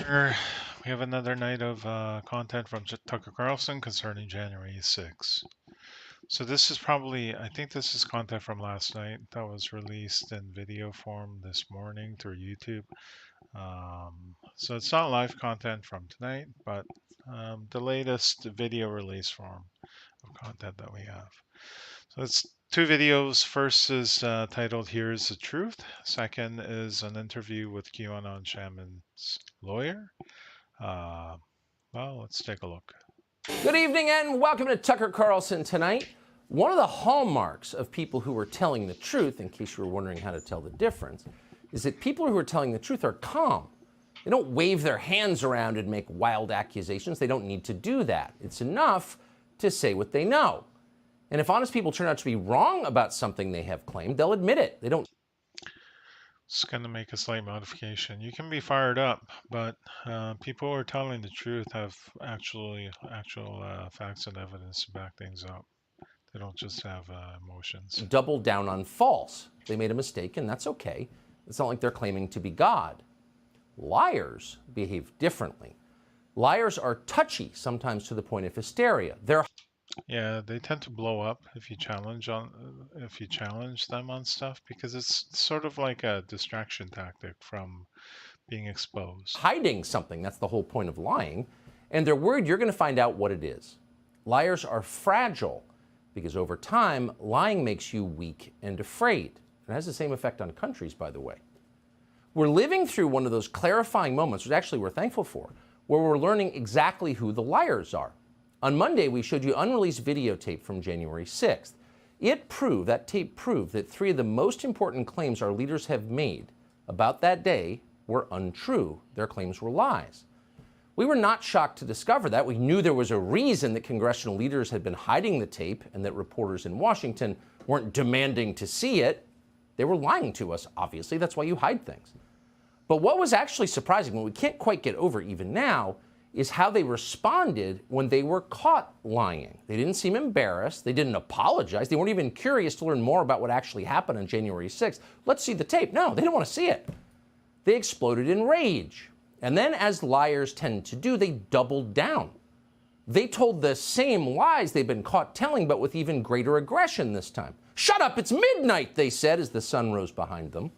We have another night of content from Tucker Carlson concerning January 6th. So this is probably, I think this is content from last night that was released in video form this morning through YouTube. So it's not live content from tonight, but the latest video release form of content that we have. So it's two videos. First is titled "Here's the Truth." Second is an interview with QAnon Shaman's lawyer. Well, let's take a look. Good evening and welcome to Tucker Carlson Tonight. One of the hallmarks of people who are telling the truth, in case you were wondering how to tell the difference, is that people who are telling the truth are calm. They don't wave their hands around and make wild accusations. They don't need to do that. It's enough to say what they know. And if honest people turn out to be wrong about something they have claimed, they'll admit it. They don't. Just going to make a slight modification. You can be fired up, but people who are telling the truth have actual facts and evidence to back things up. They don't just have emotions. Double down on false. They made a mistake, and that's okay. It's not like they're claiming to be God. Liars behave differently. Liars are touchy, sometimes to the point of hysteria. Yeah, they tend to blow up if you challenge them on stuff, because it's sort of like a distraction tactic from being exposed. Hiding something, that's the whole point of lying, and they're worried you're going to find out what it is. Liars are fragile because over time, lying makes you weak and afraid. It has the same effect on countries, by the way. We're living through one of those clarifying moments, which actually we're thankful for, where we're learning exactly who the liars are. On Monday, we showed you unreleased videotape from January 6th. That tape proved that three of the most important claims our leaders have made about that day were untrue. Their claims were lies. We were not shocked to discover that. We knew there was a reason that congressional leaders had been hiding the tape and that reporters in Washington weren't demanding to see it. They were lying to us, obviously. That's why you hide things. But what was actually surprising, what we can't quite get over even now, is how they responded when they were caught lying. They didn't seem embarrassed. They didn't apologize. They weren't even curious to learn more about what actually happened on January 6th. Let's see the tape. No, they didn't want to see it. They exploded in rage. And then, as liars tend to do, they doubled down. They told the same lies they've been caught telling, but with even greater aggression this time. "Shut up, it's midnight," they said as the sun rose behind them.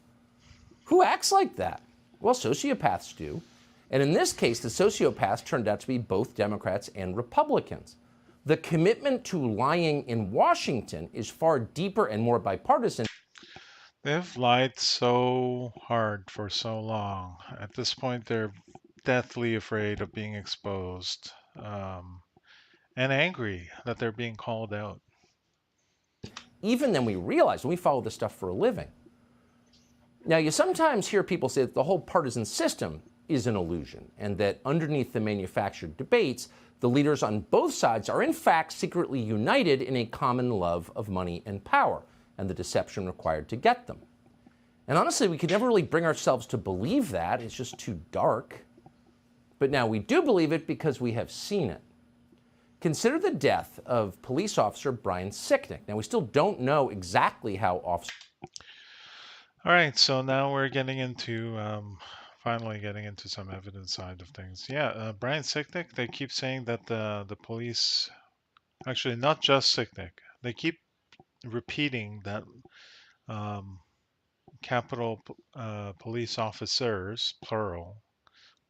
Who acts like that? Well, sociopaths do. And in this case, the sociopaths turned out to be both Democrats and Republicans. The commitment to lying in Washington is far deeper and more bipartisan. They've lied so hard for so long. At this point, they're deathly afraid of being exposed, and angry that they're being called out. Even then we realize when we follow this stuff for a living. Now, you sometimes hear people say that the whole partisan system is an illusion, and that underneath the manufactured debates, the leaders on both sides are in fact secretly united in a common love of money and power, and the deception required to get them. And honestly, we could never really bring ourselves to believe that. It's just too dark. But now we do believe it because we have seen it. Consider the death of police officer Brian Sicknick. Now, we still don't know exactly how officer... All right, so now we're getting into finally getting into some evidence side of things. Yeah, Brian Sicknick, they keep saying that the police, actually not just Sicknick, they keep repeating that Capitol police officers, plural,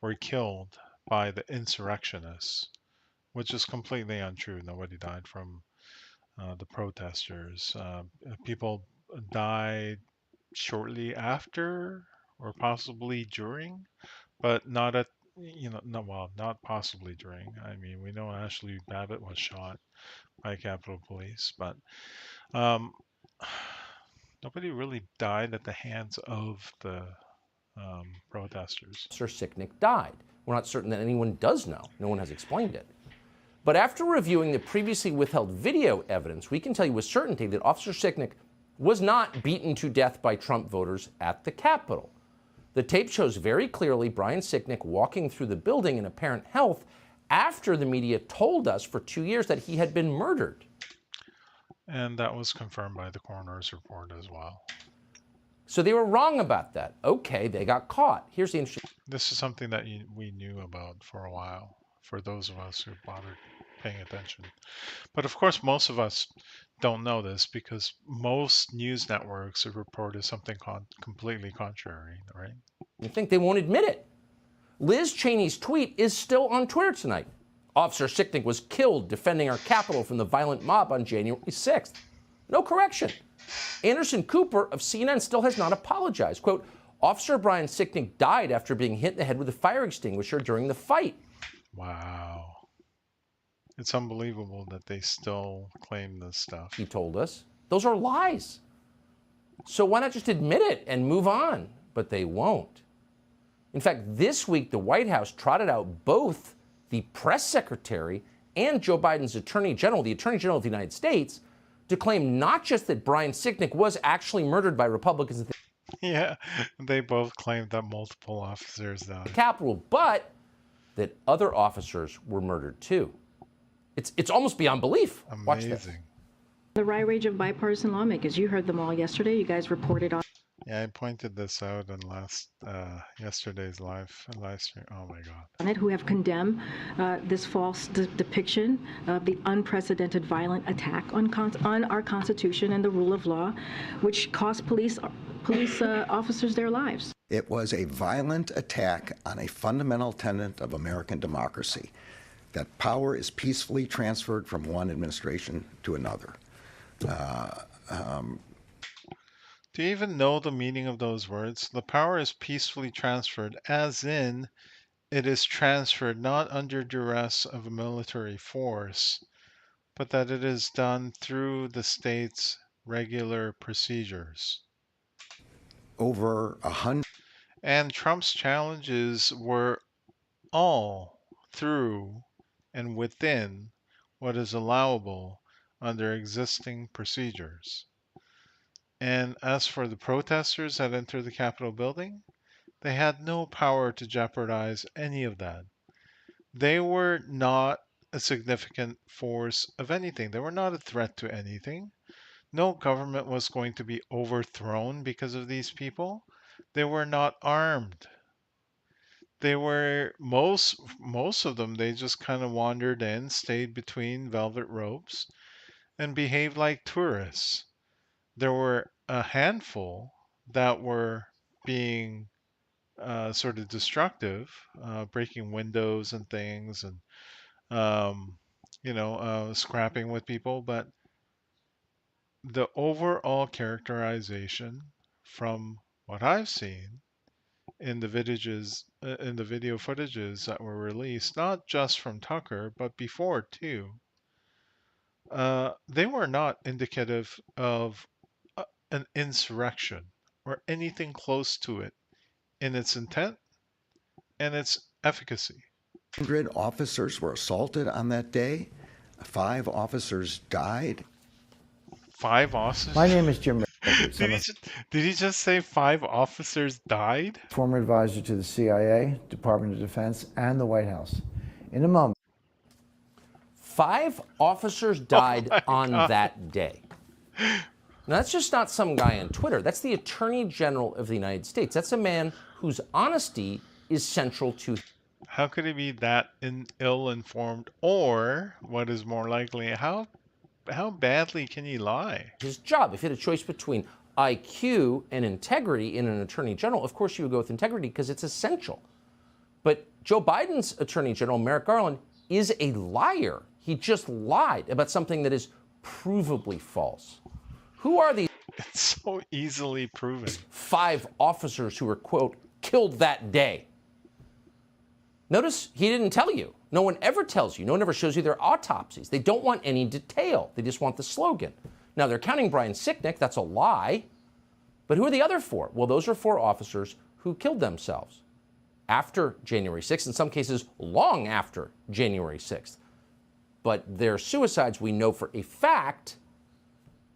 were killed by the insurrectionists, which is completely untrue. Nobody died from the protesters. People died shortly after or possibly during, but not at, not possibly during. I mean, we know Ashley Babbitt was shot by Capitol Police, but nobody really died at the hands of the protesters. Officer Sicknick died. We're not certain that anyone does know. No one has explained it. But after reviewing the previously withheld video evidence, we can tell you with certainty that Officer Sicknick was not beaten to death by Trump voters at the Capitol. The tape shows very clearly Brian Sicknick walking through the building in apparent health after the media told us for 2 years that he had been murdered. And that was confirmed by the coroner's report as well. So they were wrong about that. Okay, they got caught. Here's the interesting. This is something that we knew about for a while, for those of us who bothered paying attention. But of course, most of us don't know this because most news networks have reported something completely contrary, right? You think they won't admit it? Liz Cheney's tweet is still on Twitter tonight. Officer Sicknick was killed defending our Capitol from the violent mob on January 6th. No correction. Anderson Cooper of CNN still has not apologized. Quote, Officer Brian Sicknick died after being hit in the head with a fire extinguisher during the fight. Wow. It's unbelievable that they still claim this stuff. He told us. Those are lies. So why not just admit it and move on? But they won't. In fact, this week, the White House trotted out both the press secretary and Joe Biden's attorney general, the attorney general of the United States, to claim not just that Brian Sicknick was actually murdered by Republicans at the Yeah, they both claimed that multiple officers died. Capitol, but that other officers were murdered too. It's almost beyond belief. Watch this. Amazing. The range of bipartisan lawmakers, you heard them all yesterday. You guys reported on. Yeah, I pointed this out in yesterday's live stream. Oh my God. It, who have condemned this false depiction of the unprecedented violent attack on our Constitution and the rule of law, which cost police officers their lives. It was a violent attack on a fundamental tenet of American democracy, that power is peacefully transferred from one administration to another. Do you even know the meaning of those words? The power is peacefully transferred, as in it is transferred not under duress of a military force, but that it is done through the state's regular procedures. Over 100. And Trump's challenges were all through and within what is allowable under existing procedures. And as for the protesters that entered the Capitol building, they had no power to jeopardize any of that. They were not a significant force of anything. They were not a threat to anything. No government was going to be overthrown because of these people. They were not armed. They were most of them, they just kind of wandered in, stayed between velvet ropes, and behaved like tourists. There were a handful that were being sort of destructive, breaking windows and things, and scrapping with people. But the overall characterization, from what I've seen in the video footages that were released, not just from Tucker, but before too, they were not indicative of an insurrection or anything close to it in its intent and its efficacy. 100 officers were assaulted on that day. 5 officers died. 5 officers? My name is Jim Rogers. Did he just say 5 officers died? Former advisor to the CIA, Department of Defense, and the White House. In a moment. 5 officers died on that day. Now, that's just not some guy on Twitter. That's the Attorney General of the United States. That's a man whose honesty is central to. How could he be that ill-informed? Or, what is more likely, how badly can he lie? His job. If you had a choice between IQ and integrity in an Attorney General, of course you would go with integrity because it's essential. But Joe Biden's Attorney General, Merrick Garland, is a liar. He just lied about something that is provably false. Who are these? It's so easily proven. 5 officers who were, quote, killed that day? Notice he didn't tell you. No one ever tells you. No one ever shows you their autopsies. They don't want any detail. They just want the slogan. Now, they're counting Brian Sicknick. That's a lie. But who are the other 4? Well, those are 4 officers who killed themselves after January 6th, in some cases long after January 6th. But their suicides, we know for a fact,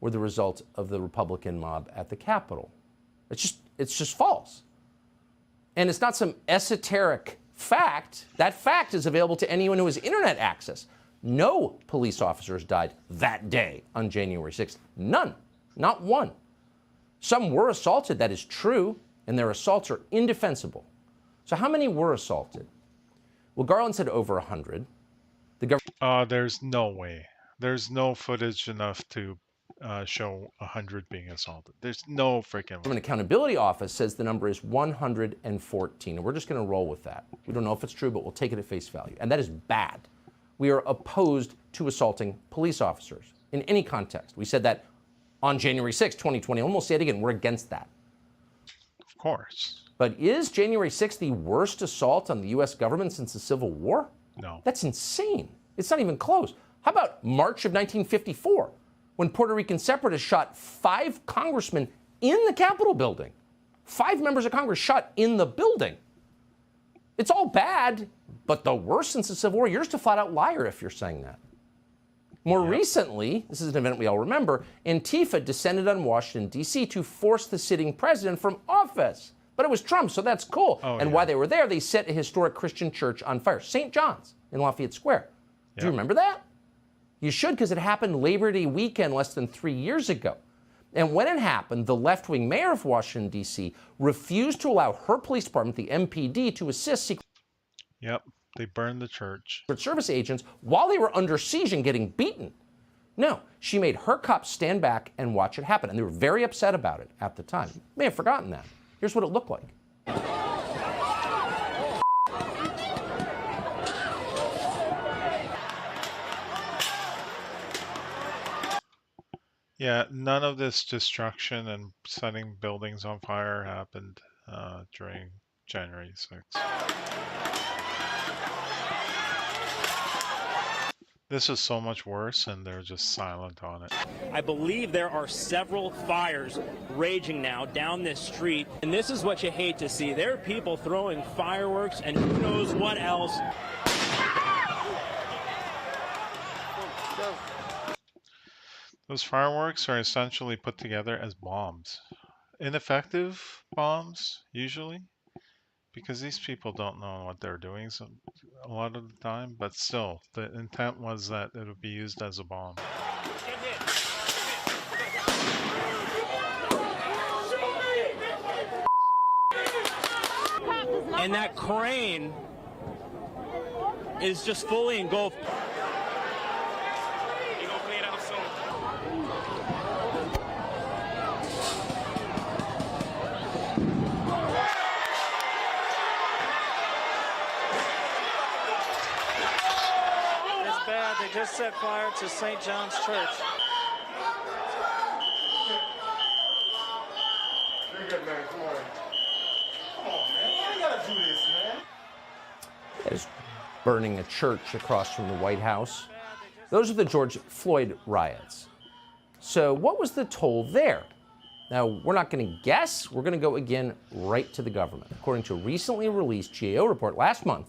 were the result of the Republican mob at the Capitol. It's just false. And it's not some esoteric fact. That fact is available to anyone who has internet access. No police officers died that day on January 6th. None. Not one. Some were assaulted, that is true, and their assaults are indefensible. So how many were assaulted? Well, Garland said over 100. The There's no way. There's no footage enough to show 100 being assaulted. There's no freaking way. Government Accountability Office says the number is 114, and we're just going to roll with that. We don't know if it's true, but we'll take it at face value. And that is bad. We are opposed to assaulting police officers in any context. We said that on January 6, 2020, and we'll say it again, we're against that. Of course. But is January 6th the worst assault on the U.S. government since the Civil War? No. That's insane. It's not even close. How about March of 1954, when Puerto Rican separatists shot 5 congressmen in the Capitol building? 5 members of Congress shot in the building. It's all bad, but the worst since the Civil War. You're just a flat-out liar if you're saying that. More recently, this is an event we all remember, Antifa descended on Washington, D.C. to force the sitting president from office. But it was Trump, so that's cool. While they were there, they set a historic Christian church on fire, St. John's in Lafayette Square. Do you remember that? You should, because it happened Labor Day weekend less than 3 years ago. And when it happened, the left-wing mayor of Washington, D.C. refused to allow her police department, the MPD, to assist Secret They burned the church. Service agents while they were under siege and getting beaten. No, she made her cops stand back and watch it happen. And they were very upset about it at the time. You may have forgotten that. Here's what it looked like. Yeah, none of this destruction and setting buildings on fire happened during January 6th. This is so much worse, and they're just silent on it. I believe there are several fires raging now down this street, and this is what you hate to see. There are people throwing fireworks and who knows what else. Those fireworks are essentially put together as bombs. Ineffective bombs, usually, because these people don't know what they're doing a lot of the time, but still, the intent was that it would be used as a bomb. And that crane is just fully engulfed. They just set fire to St. John's Church. You're good, man. Come on. Come on, man. Why you gotta do this, man? There's burning a church across from the White House. Those are the George Floyd riots. So what was the toll there? Now, we're not going to guess. We're going to go again right to the government. According to a recently released GAO report last month,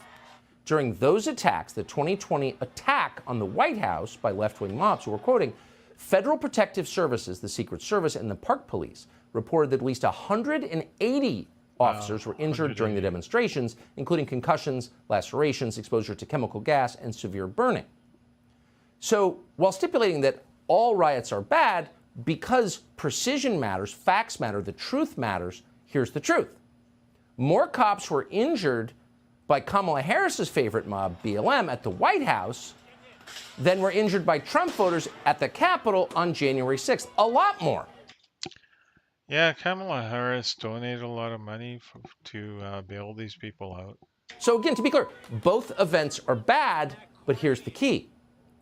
during those attacks, the 2020 attack on the White House by left-wing mobs, who were quoting, Federal Protective Services, the Secret Service, and the Park Police reported that at least 180 officers were injured during the demonstrations, including concussions, lacerations, exposure to chemical gas, and severe burning. So, while stipulating that all riots are bad, because precision matters, facts matter, the truth matters, here's the truth. More cops were injured by Kamala Harris's favorite mob, BLM, at the White House than were injured by Trump voters at the Capitol on January 6th. A lot more. Yeah, Kamala Harris donated a lot of money to bail these people out. So again, to be clear, both events are bad, but here's the key.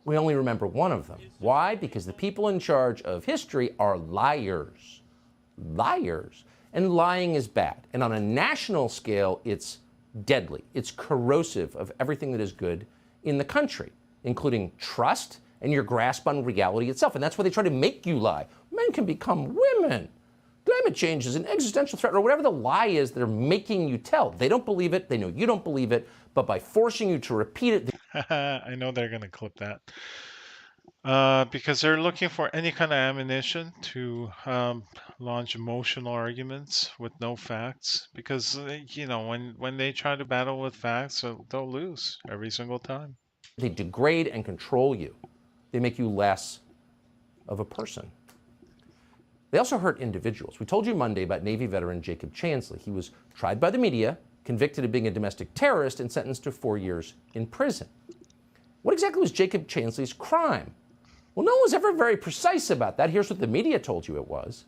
We only remember one of them. Why? Because the people in charge of history are liars. Liars. And lying is bad. And on a national scale, it's deadly. It's corrosive of everything that is good in the country, including trust and your grasp on reality itself. And that's why they try to make you lie. Men can become women. Climate change is an existential threat, or whatever the lie is they're making you tell. They don't believe it. They know you don't believe it. But by forcing you to repeat it, I know they're going to clip that. Because they're looking for any kind of ammunition to launch emotional arguments with no facts. Because, when they try to battle with facts, they'll lose every single time. they degrade and control you. They make you less of a person. They also hurt individuals. We told you Monday about Navy veteran Jacob Chansley. He was tried by the media, convicted of being a domestic terrorist, and sentenced to 4 years in prison. What exactly was Jacob Chansley's crime? Well, no one was ever very precise about that. Here's what the media told you it was.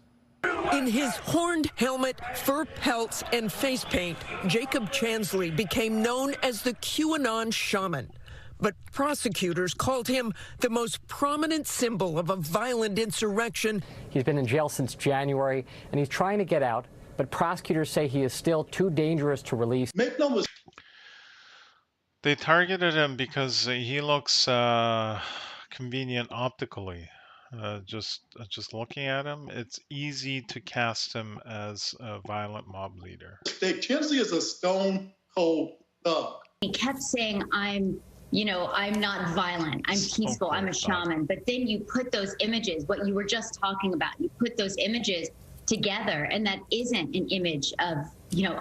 In his horned helmet, fur pelts, and face paint, Jacob Chansley became known as the QAnon Shaman. But prosecutors called him the most prominent symbol of a violent insurrection. He's been in jail since January, and he's trying to get out, but prosecutors say he is still too dangerous to release. Make no mistake. They targeted him because he looks convenient optically. Just looking at him, it's easy to cast him as a violent mob leader. Chansley is a stone cold thug. He kept saying, I'm not violent. I'm peaceful. I'm a shaman. But then you put those images, what you were just talking about, you put those images together, and that isn't an image of,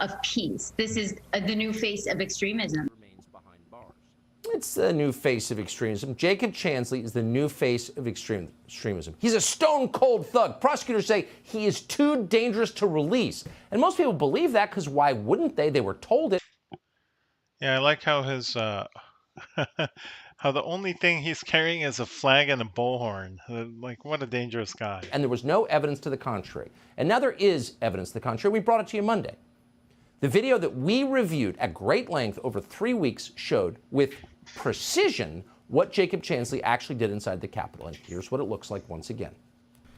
of peace. This is the new face of extremism. It's the new face of extremism. Jacob Chansley is the new face of extremism. He's a stone-cold thug. Prosecutors say he is too dangerous to release. And most people believe that because why wouldn't they? They were told it. Yeah, I like how his how the only thing he's carrying is a flag and a bullhorn. Like, what a dangerous guy. And there was no evidence to the contrary. And now there is evidence to the contrary. We brought it to you Monday. The video that we reviewed at great length over 3 weeks showed with precision what Jacob Chansley actually did inside the Capitol. And here's what it looks like once again.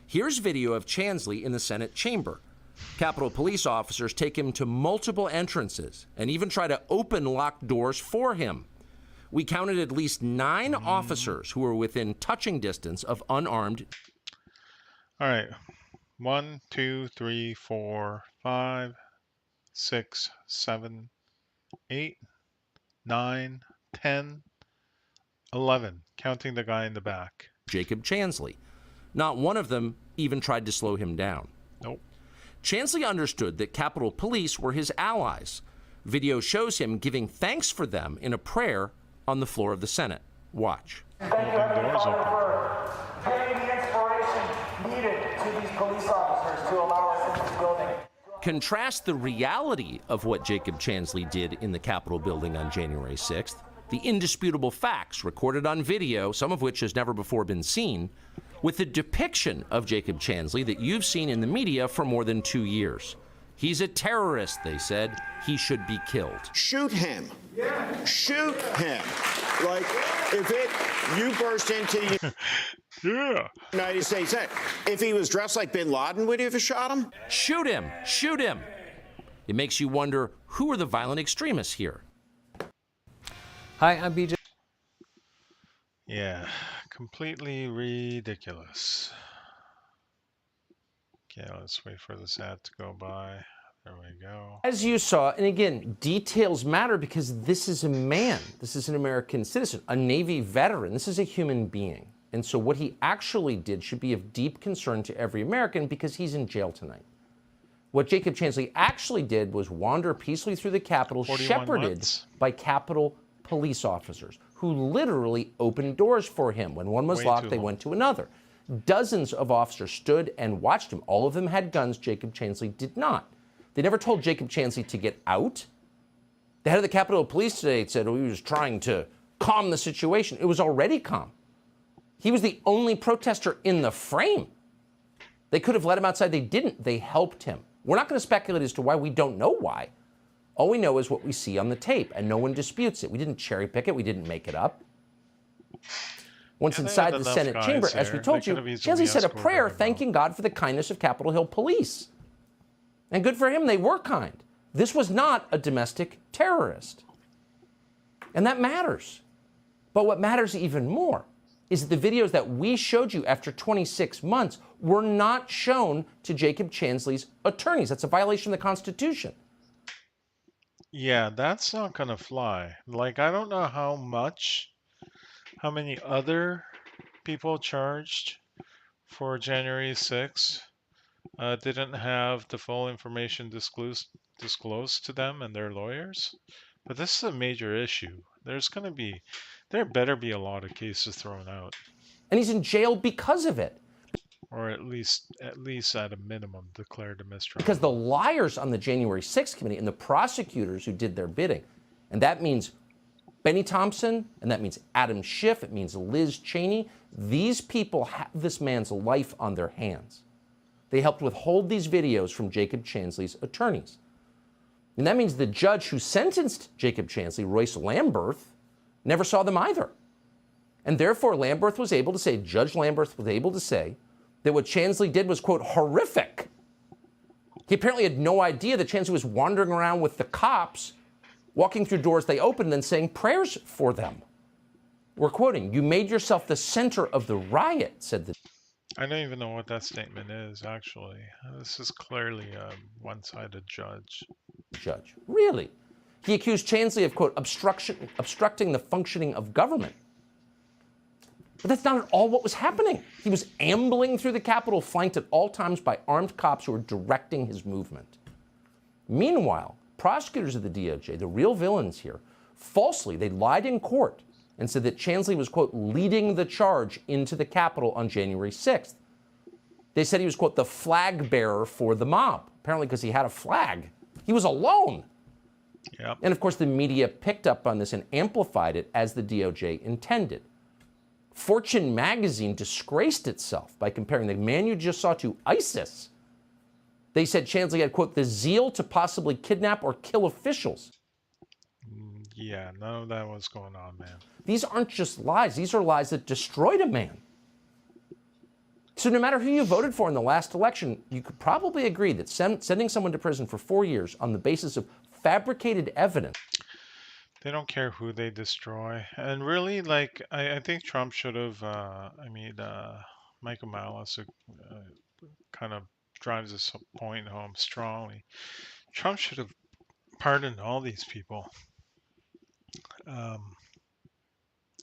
Here's video of Chansley in the Senate chamber. Capitol police officers take him to multiple entrances and even try to open locked doors for him. We counted at least 9 officers who were within touching distance of unarmed. All right. 1, 2, 3, 4, 5, 6, 7, 8, 9, 10, 11, counting the guy in the back. Jacob Chansley. Not one of them even tried to slow him down. Nope. Chansley understood that Capitol Police were his allies. Video shows him giving thanks for them in a prayer on the floor of the Senate. Watch. Thank you, Heavenly Father, for giving the inspiration needed to these police officers to allow us into the building. Contrast the reality of what Jacob Chansley did in the Capitol building on January 6th, the indisputable facts recorded on video, some of which has never before been seen, with the depiction of Jacob Chansley that you've seen in the media for more than 2 years. He's a terrorist, they said. He should be killed. Shoot him. Yeah. Shoot him. Like, if you burst into the United States, if he was dressed like bin Laden, would you have shot him? Shoot him. Shoot him. It makes you wonder, who are the violent extremists here? Hi, I'm BJ. Yeah, completely ridiculous. Okay, let's wait for this ad to go by. There we go. As you saw, and again, details matter because this is a man. This is an American citizen, a Navy veteran. This is a human being. And so what he actually did should be of deep concern to every American because he's in jail tonight. What Jacob Chansley actually did was wander peacefully through the Capitol, shepherded by Capitol police officers who literally opened doors for him. When one was locked, they went to another. Dozens of officers stood and watched him. All of them had guns. Jacob Chansley did not. They never told Jacob Chansley to get out. The head of the Capitol Police today said he was trying to calm the situation. It was already calm. He was the only protester in the frame. They could have let him outside. They didn't. They helped him. We're not going to speculate as to why. We don't know why. All we know is what we see on the tape, and no one disputes it. We didn't cherry pick it. We didn't make it up. Once inside the Senate chamber, as we told you, Chansley said a prayer thanking God for the kindness of Capitol Hill police. And good for him, they were kind. This was not a domestic terrorist. And that matters. But what matters even more is that the videos that we showed you after 26 months were not shown to Jacob Chansley's attorneys. That's a violation of the Constitution. Yeah, that's not gonna fly. Like, I don't know how many other people charged for January 6th didn't have the full information disclosed to them and their lawyers. But this is a major issue. There better be a lot of cases thrown out. And he's in jail because of it. or at least at a minimum declared a mistrial. Because the liars on the January 6th committee and the prosecutors who did their bidding, and that means Benny Thompson, and that means Adam Schiff, it means Liz Cheney, these people have this man's life on their hands. They helped withhold these videos from Jacob Chansley's attorneys. And that means the judge who sentenced Jacob Chansley, Royce Lamberth, never saw them either. And therefore, Judge Lamberth was able to say that what Chansley did was, quote, horrific. He apparently had no idea that Chansley was wandering around with the cops, walking through doors they opened and saying prayers for them. We're quoting, "You made yourself the center of the riot," said the... I don't even know what that statement is, actually. This is clearly a one-sided judge. Really? He accused Chansley of, quote, obstructing the functioning of government. But that's not at all what was happening. He was ambling through the Capitol, flanked at all times by armed cops who were directing his movement. Meanwhile, prosecutors of the DOJ, the real villains here, falsely, they lied in court and said that Chansley was, quote, leading the charge into the Capitol on January 6th. They said he was, quote, the flag bearer for the mob, apparently because he had a flag. He was alone. Yep. And of course, the media picked up on this and amplified it as the DOJ intended. Fortune magazine disgraced itself by comparing the man you just saw to ISIS. They said Chansley had, quote, the zeal to possibly kidnap or kill officials. Yeah, none of that was going on, man. These aren't just lies. These are lies that destroyed a man. So no matter who you voted for in the last election, you could probably agree that sending someone to prison for 4 years on the basis of fabricated evidence. They don't care who they destroy. And really, like, I think Trump should have, Michael Malice kind of drives this point home strongly. Trump should have pardoned all these people.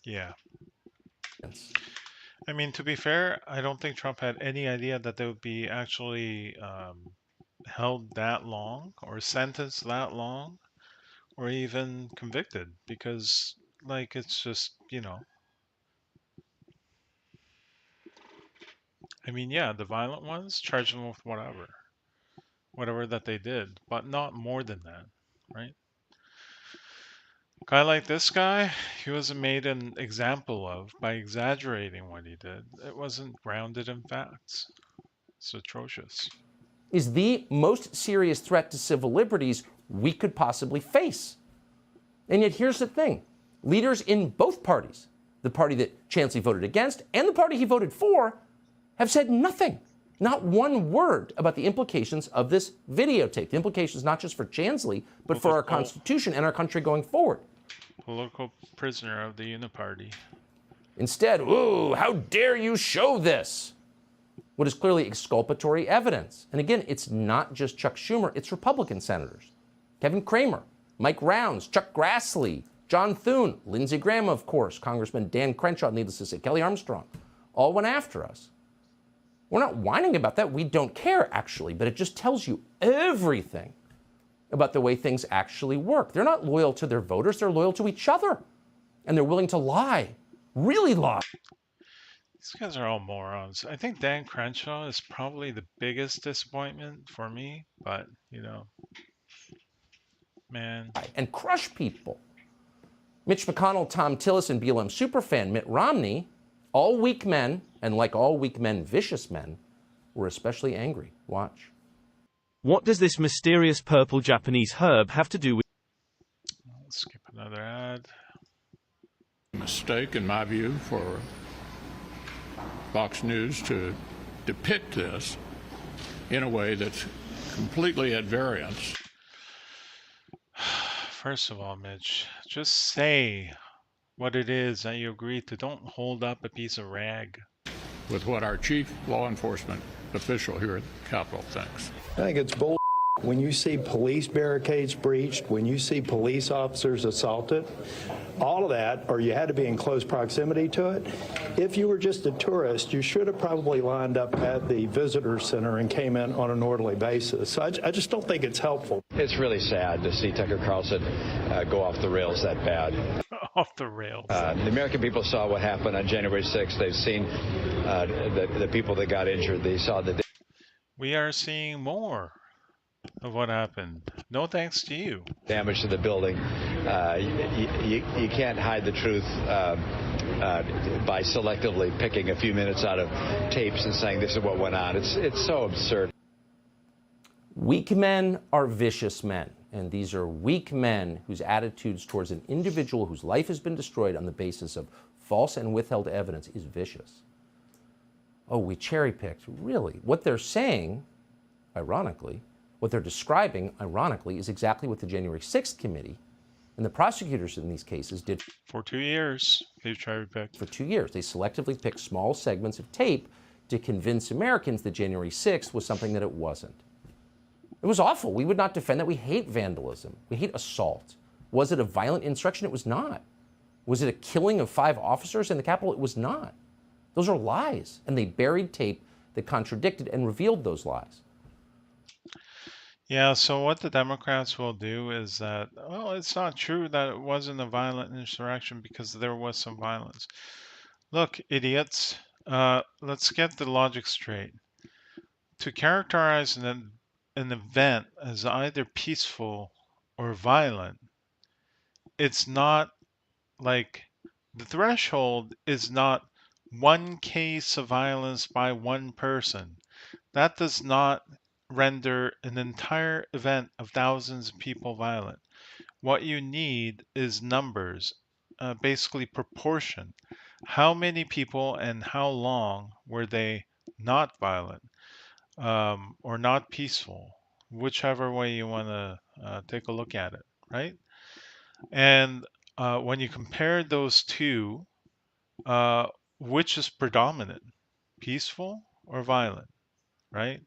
Yeah. I mean, to be fair, I don't think Trump had any idea that they would be actually held that long or sentenced that long or even convicted because, like, it's just, you know. I mean, yeah, the violent ones, charge them with whatever that they did, but not more than that, right? A guy like this guy, he wasn't made an example of by exaggerating what he did. It wasn't grounded in facts. It's atrocious. Is the most serious threat to civil liberties we could possibly face. And yet here's the thing. Leaders in both parties, the party that Chansley voted against and the party he voted for, have said nothing, not one word about the implications of this videotape. The implications not just for Chansley, but for our Constitution and our country going forward. Political prisoner of the Uniparty. Instead, ooh, how dare you show this? What is clearly exculpatory evidence. And again, it's not just Chuck Schumer, it's Republican senators. Kevin Cramer, Mike Rounds, Chuck Grassley, John Thune, Lindsey Graham, of course, Congressman Dan Crenshaw, needless to say, Kelly Armstrong, all went after us. We're not whining about that. We don't care, actually, but it just tells you everything about the way things actually work. They're not loyal to their voters. They're loyal to each other. And they're willing to lie, really lie. These guys are all morons. I think Dan Crenshaw is probably the biggest disappointment for me, but, you know, man. And crush people. Mitch McConnell, Tom Tillis, and BLM superfan Mitt Romney, all weak men, and like all weak men, vicious men, were especially angry. Watch. What does this mysterious purple Japanese herb have to do with... Let's skip another ad. Mistake, in my view, for Fox News to depict this in a way that's completely at variance. First of all, Mitch, just say what it is that you agree to. Don't hold up a piece of rag. With what our chief law enforcement official here at the Capitol thinks. I think it's bull. When you see police barricades breached, when you see police officers assaulted, all of that, or you had to be in close proximity to it. If you were just a tourist, you should have probably lined up at the visitor center and came in on an orderly basis. So I just don't think it's helpful. It's really sad to see Tucker Carlson go off the rails that bad. off the rails. The American people saw what happened on January 6th. They've seen the people that got injured. They saw the We are seeing more of what happened. No thanks to you. damage to the building. You can't hide the truth by selectively picking a few minutes out of tapes and saying this is what went on. It's so absurd. Weak men are vicious men, and these are weak men whose attitudes towards an individual whose life has been destroyed on the basis of false and withheld evidence is vicious. Oh, we cherry-picked. Really? What they're saying, ironically, what they're describing, ironically, is exactly what the January 6th committee and the prosecutors in these cases did. For 2 years, they cherry-picked. For 2 years. They selectively picked small segments of tape to convince Americans that January 6th was something that it wasn't. It was awful. We would not defend that. We hate vandalism. We hate assault. Was it a violent insurrection? It was not. Was it a killing of 5 officers in the Capitol? It was not. Those are lies. And they buried tape that contradicted and revealed those lies. Yeah, so what the Democrats will do is that, well, it's not true that it wasn't a violent insurrection because there was some violence. Look, idiots, let's get the logic straight. To characterize an event as either peaceful or violent, it's not like the threshold is not one case of violence by one person. That does not render an entire event of thousands of people violent. What you need is numbers, basically proportion. How many people and how long were they not violent? Or not peaceful, whichever way you want to take a look at it, right? And when you compare those two, which is predominant, peaceful or violent, right?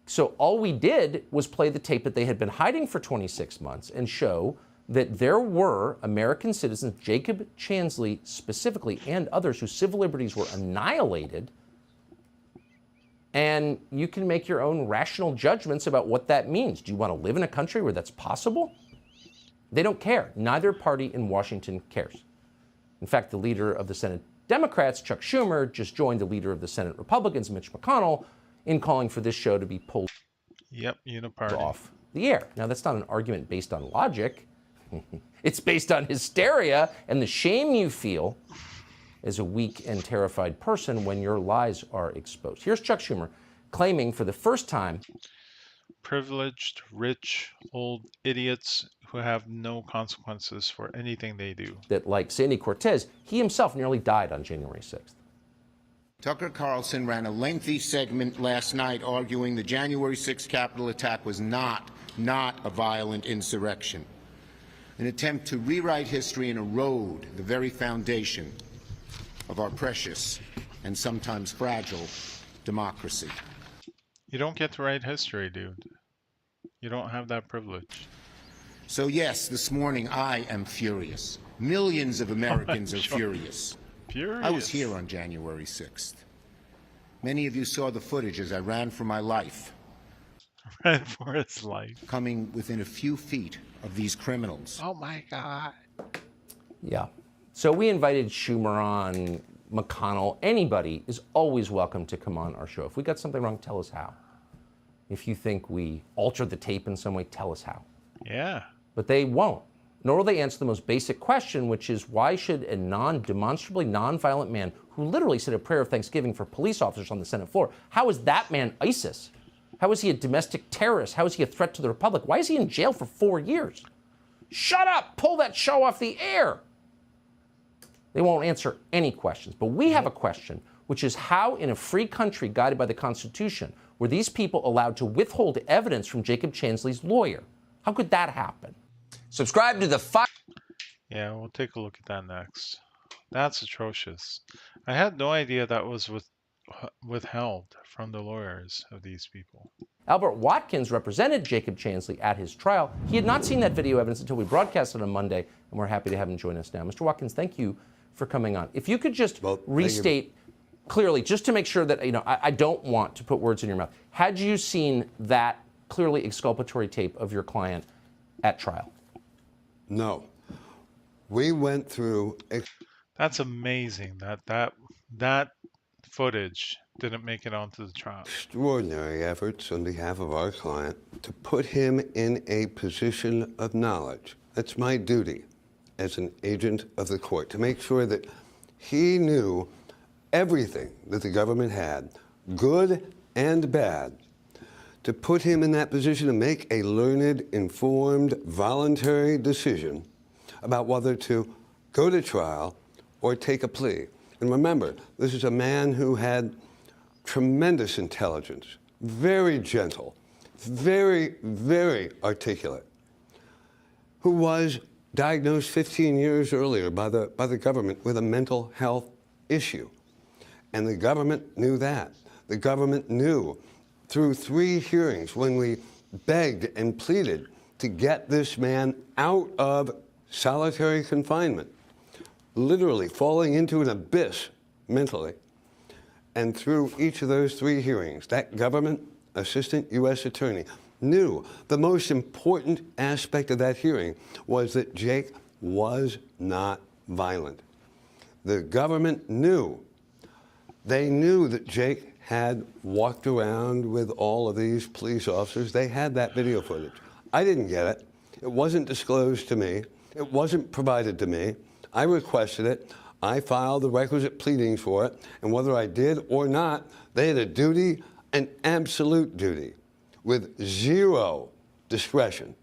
So all we did was play the tape that they had been hiding for 26 months and show that there were American citizens, Jacob Chansley specifically, and others whose civil liberties were annihilated. And you can make your own rational judgments about what that means. Do you want to live in a country where that's possible? They don't care. Neither party in Washington cares. In fact, the leader of the Senate Democrats, Chuck Schumer, just joined the leader of the Senate Republicans, Mitch McConnell, in calling for this show to be pulled off the air. Now, that's not an argument based on logic. It's based on hysteria and the shame you feel as a weak and terrified person when your lies are exposed. Here's Chuck Schumer claiming for the first time, privileged, rich, old idiots who have no consequences for anything they do. That, like Sandy Cortez, he himself nearly died on January 6th. Tucker Carlson ran a lengthy segment last night arguing the January 6th Capitol attack was not a violent insurrection, an attempt to rewrite history and erode the very foundation of our precious and sometimes fragile democracy. You don't get to write history, dude. You don't have that privilege. So yes, this morning I am furious. Millions of Americans are furious. I was here on January 6th. Many of you saw the footage as I ran for my life. Ran for his life. Coming within a few feet of these criminals. Oh my God. Yeah. So we invited Schumer on, McConnell. Anybody is always welcome to come on our show. If we got something wrong, tell us how. If you think we altered the tape in some way, tell us how. Yeah. But they won't. Nor will they answer the most basic question, which is why should a demonstrably nonviolent man who literally said a prayer of thanksgiving for police officers on the Senate floor, how is that man ISIS? How is he a domestic terrorist? How is he a threat to the Republic? Why is he in jail for 4 years? Shut up! Pull that show off the air! They won't answer any questions. But we have a question, which is how in a free country guided by the Constitution were these people allowed to withhold evidence from Jacob Chansley's lawyer? How could that happen? Subscribe to the Yeah, we'll take a look at that next. That's atrocious. I had no idea that was withheld from the lawyers of these people. Albert Watkins represented Jacob Chansley at his trial. He had not seen that video evidence until we broadcast it on Monday, and we're happy to have him join us now. Mr. Watkins, thank you for coming on. If you could just restate clearly, just to make sure that, I don't want to put words in your mouth. Had you seen that clearly exculpatory tape of your client at trial? No. We went through. That's amazing that footage didn't make it onto the trial. Extraordinary efforts on behalf of our client to put him in a position of knowledge. That's my duty as an agent of the court, to make sure that he knew everything that the government had, good and bad, to put him in that position to make a learned, informed, voluntary decision about whether to go to trial or take a plea. And remember, this is a man who had tremendous intelligence, very gentle, very, very articulate, who was diagnosed 15 years earlier by the government with a mental health issue. And the government knew that. The government knew through 3 hearings when we begged and pleaded to get this man out of solitary confinement, literally falling into an abyss mentally. And through each of those 3 hearings, that government assistant U.S. attorney knew the most important aspect of that hearing was that Jake was not violent. The government knew. They knew that Jake had walked around with all of these police officers. They had that video footage. I didn't get it. It wasn't disclosed to me. It wasn't provided to me. I requested it. I filed the requisite pleadings for it. And whether I did or not, they had a duty, an absolute duty, with 0 discretion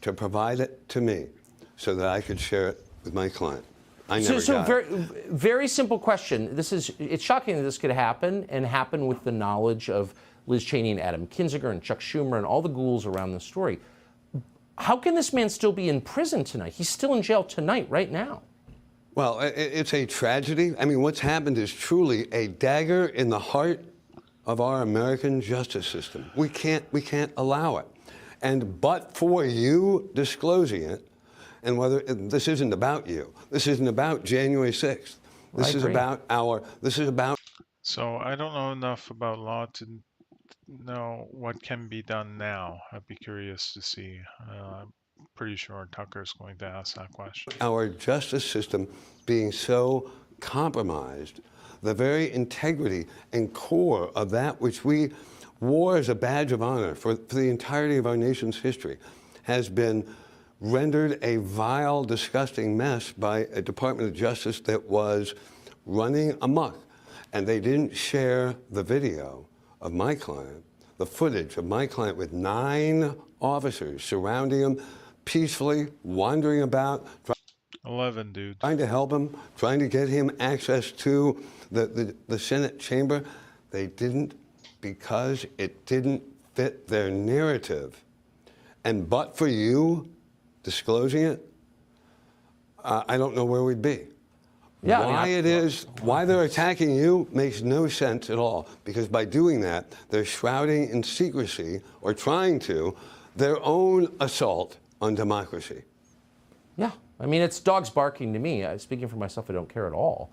to provide it to me so that I could share it with my client. I never got it. Very simple question. It's shocking that this could happen and happen with the knowledge of Liz Cheney and Adam Kinzinger and Chuck Schumer and all the ghouls around the story. How can this man still be in prison tonight? He's still in jail tonight, right now. Well, it's a tragedy. I mean, what's happened is truly a dagger in the heart of our American justice system. We can't allow it. And but for you disclosing it, and whether this isn't about you, this isn't about January 6th. This is about So I don't know enough about law to know what can be done now. I'd be curious to see. I'm pretty sure Tucker's going to ask that question. our justice system being so compromised, the very integrity and core of that which we wore as a badge of honor for the entirety of our nation's history has been rendered a vile, disgusting mess by a Department of Justice that was running amok. And they didn't share the video of my client, the footage of my client with 9 officers surrounding him, peacefully wandering about. 11, dude. Trying to help him, trying to get him access to the Senate chamber. They didn't, because it didn't fit their narrative. And but for you disclosing it, I don't know where we'd be. Yeah, why they're attacking you makes no sense at all, because by doing that, they're shrouding in secrecy, or trying to, their own assault on democracy. Yeah, I mean, it's dogs barking to me. Speaking for myself, I don't care at all.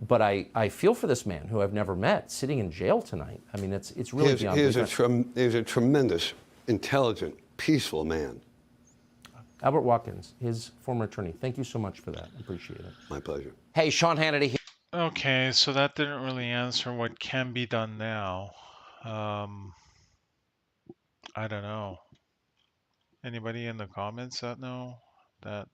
But I feel for this man who I've never met, sitting in jail tonight. I mean, it's really beyond belief. He is a tremendous, intelligent, peaceful man. Albert Watkins, his former attorney, thank you so much for that. I appreciate it. My pleasure. Hey, Sean Hannity. Okay, so that didn't really answer what can be done now. I don't know. Anybody in the comments that know that?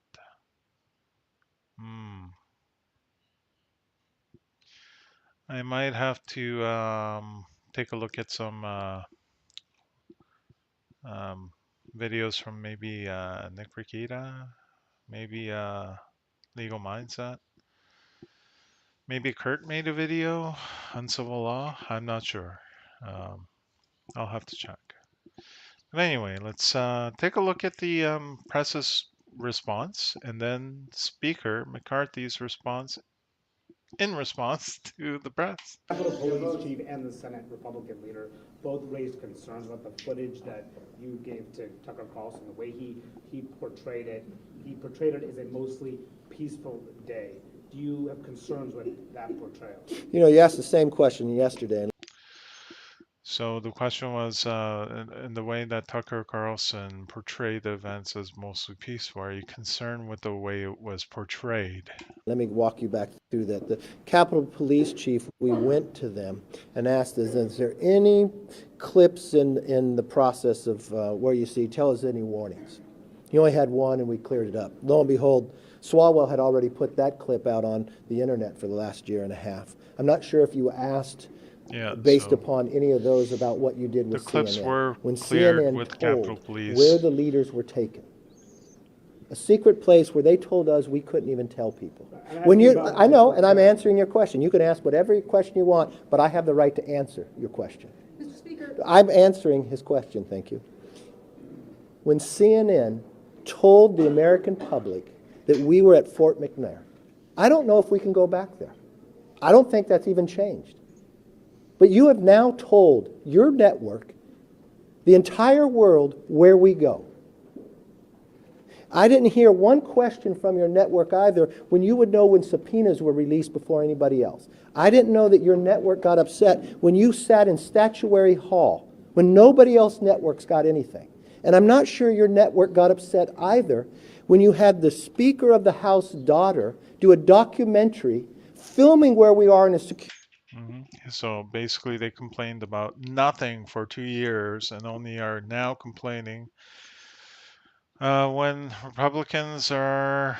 I might have to take a look at some videos from maybe Nick Ricchita, maybe Legal Mindset. Maybe Kurt made a video on civil law. I'm not sure. I'll have to check. But anyway, let's take a look at the press's response, and then Speaker McCarthy's response in response to the press. Capitol Police Chief and the Senate Republican leader both raised concerns about the footage that you gave to Tucker Carlson, the way he portrayed it. He portrayed it as a mostly peaceful day. Do you have concerns with that portrayal? You know, you asked the same question yesterday. So the question was, in the way that Tucker Carlson portrayed the events as mostly peaceful, are you concerned with the way it was portrayed? Let me walk you back through that. The Capitol Police Chief, we went to them and asked, is there any clips in the process of where you see, tell us any warnings? He only had one and we cleared it up. Lo and behold, Swalwell had already put that clip out on the internet for the last year and a half. I'm not sure if you asked based upon any of those about what you did with CNN. The clips were when cleared CNN with told Capitol Police. where the leaders were taken. A secret place where they told us we couldn't even tell people. I know, and I'm answering your question. You can ask whatever question you want, but I have the right to answer your question. Mr. Speaker. I'm answering his question, thank you. When CNN told the American public that we were at Fort McNair, I don't know if we can go back there. I don't think that's even changed. But you have now told your network, the entire world, where we go. I didn't hear one question from your network either when you would know when subpoenas were released before anybody else. I didn't know that your network got upset when you sat in Statuary Hall, when nobody else networks got anything. And I'm not sure your network got upset either when you had the Speaker of the House daughter do a documentary filming where we are in a security. So basically they complained about nothing for 2 years and only are now complaining when Republicans are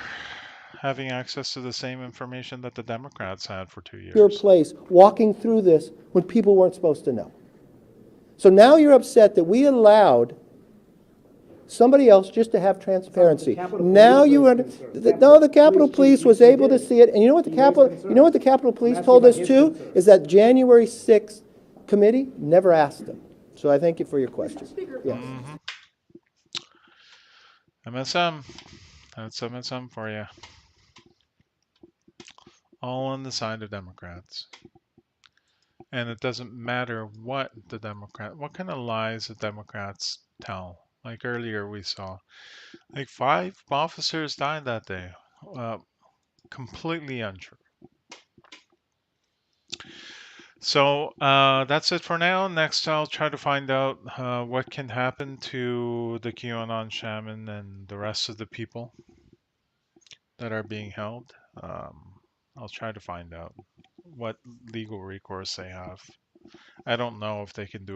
having access to the same information that the Democrats had for 2 years. Place walking through this when people weren't supposed to know. So now you're upset that we allowed somebody else just to have transparency. Now the Capitol Police was able to see it, and you know what the Capitol Police told us too is that January 6th committee never asked them. So I thank you for your question. Yes. MSM, that's MSM for you. All on the side of Democrats. And it doesn't matter what kind of lies the Democrats tell. Like earlier we saw, like 5 officers died that day. Completely untrue. So that's it for now. Next, I'll try to find out what can happen to the QAnon Shaman and the rest of the people that are being held. I'll try to find out what legal recourse they have. I don't know if they can do it.